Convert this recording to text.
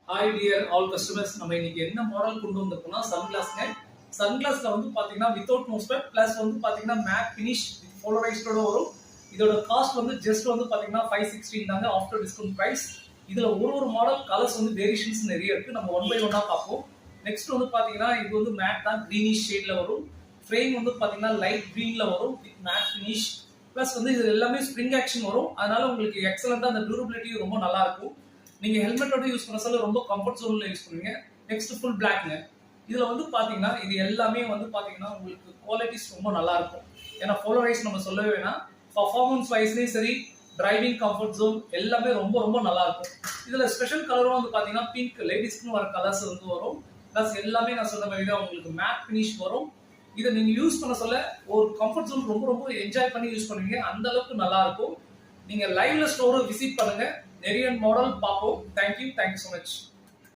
Hi dear all customers, நம்ம இன்னைக்கு என்ன மாடல் கொண்டு வந்திருக்கோம்னா சன்கிளாஸ்ங்க. சன்கிளாஸ்ல வந்து பாத்தீங்கன்னா வித்தவுட் நோஸ்பெட் பிளஸ் வந்து பாத்தீங்கன்னா மேட் பினிஷ் வித் போலரைஸ்டோட வரும். இதோட காஸ்ட் வந்து ஜஸ்ட் வந்து பாத்தீங்கன்னா 516 தாங்க ஆஃப்டர் டிஸ்கவுண்ட் பிரைஸ். இதுல ஒரு மாடல் கலர்ஸ் வந்து வேரியேஷன்ஸ் நிறைய இருக்கு. நம்ம ஒன் பை ஒன்னா பார்ப்போம். நெக்ஸ்ட் வந்து பாத்தீங்கன்னா இது வந்து மேட் தான், கிரீனிஷ் ஷேட்ல வரும். ஃப்ரேம் வந்து பாத்தீங்கன்னா லைட் கிரீன்ல வரும் வித் மேட் பினிஷ். பிளஸ் வந்து இது எல்லாமே ஸ்ப்ரிங் ஆக்ஷன் வரும். அதனால உங்களுக்கு எக்ஸலண்டா அந்த டியூரபிலிட்டி ரொம்ப நல்லா இருக்கும். நீங்க ஹெல்மெட்டோட யூஸ் பண்ண சொல்ல ரொம்ப கம்ஃபர்ட் ஜோன்ல யூஸ் பண்ணுவீங்க. நெக்ஸ்ட் ஃபுல் பிளாக்ங்க. இதுல வந்து பாத்தீங்கன்னா இது எல்லாமே வந்து பாத்தீங்கன்னா உங்களுக்கு குவாலிட்டிஸ் ரொம்ப நல்லா இருக்கும். ஏன்னா போலரைஸ் நம்ம சொல்லவே வேணாம். பர்ஃபார்மன்ஸ் வைஸ்லயும் சரி, டிரைவிங் கம்ஃபர்ட் ஜோன் எல்லாமே ரொம்ப நல்லா இருக்கும். இதுல ஸ்பெஷல் கலரும் வந்து பாத்தீங்கன்னா பிங்க், லேடிஸ்க்கு வர கலர்ஸ் வந்து வரும். பிளஸ் எல்லாமே நான் சொன்ன மாதிரி தான் உங்களுக்கு மேட் பினிஷ் வரும். இதை நீங்க யூஸ் பண்ண சொல்ல ஒரு கம்ஃபர்ட் ஜோன் ரொம்ப என்ஜாய் பண்ணி யூஸ் பண்ணுவீங்க. அந்த அளவுக்கு நல்லா இருக்கும். நீங்க லைவ்ல ஸ்டோரை விசிட் பண்ணுங்க. நிறைய மாடல் பார்ப்போம். Thank you so much.